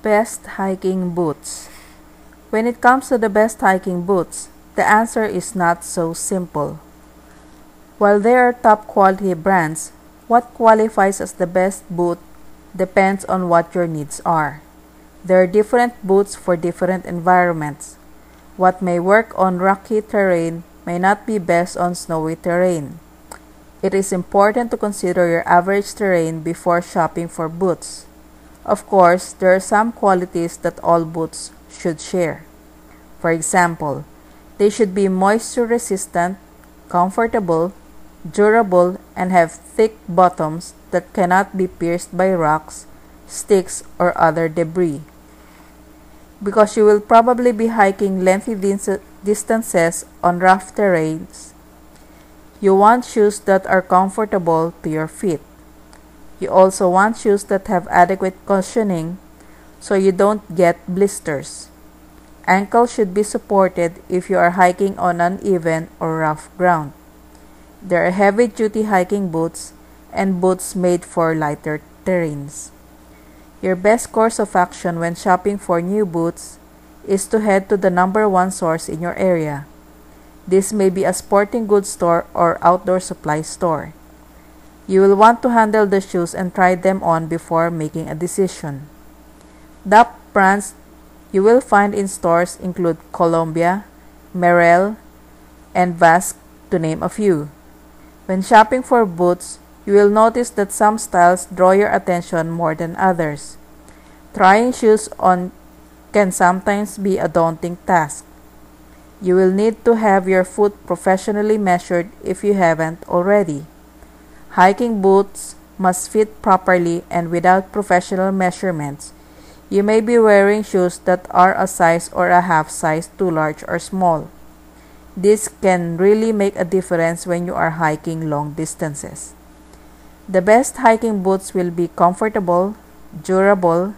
Best hiking boots. When it comes to the best hiking boots, the answer is not so simple. While there are top quality brands, what qualifies as the best boot depends on what your needs are. There are different boots for different environments. What may work on rocky terrain may not be best on snowy terrain. It is important to consider your average terrain before shopping for boots. Of course, there are some qualities that all boots should share. For example, they should be moisture resistant, comfortable, durable, and have thick bottoms that cannot be pierced by rocks, sticks, or other debris. Because you will probably be hiking lengthy distances on rough terrains, you want shoes that are comfortable to your feet. You also want shoes that have adequate cushioning so you don't get blisters. Ankles should be supported if you are hiking on uneven or rough ground. There are heavy-duty hiking boots and boots made for lighter terrains. Your best course of action when shopping for new boots is to head to the #1 source in your area. This may be a sporting goods store or outdoor supply store. You will want to handle the shoes and try them on before making a decision. The brands you will find in stores include Columbia, Merrell, and Vasque, to name a few. When shopping for boots, you will notice that some styles draw your attention more than others. Trying shoes on can sometimes be a daunting task. You will need to have your foot professionally measured if you haven't already. Hiking boots must fit properly, and without professional measurements, you may be wearing shoes that are a size or a half size too large or small. This can really make a difference when you are hiking long distances. The best hiking boots will be comfortable, durable,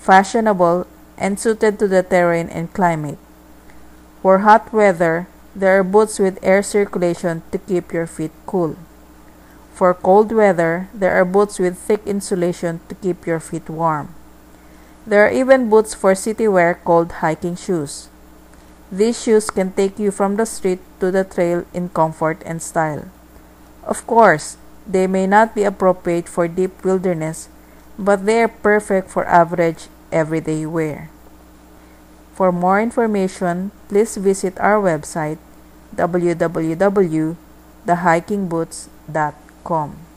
fashionable, and suited to the terrain and climate. For hot weather, there are boots with air circulation to keep your feet cool. For cold weather, there are boots with thick insulation to keep your feet warm. There are even boots for city wear called hiking shoes. These shoes can take you from the street to the trail in comfort and style. Of course, they may not be appropriate for deep wilderness, but they are perfect for average, everyday wear. For more information, please visit our website www.thehikingboots.com.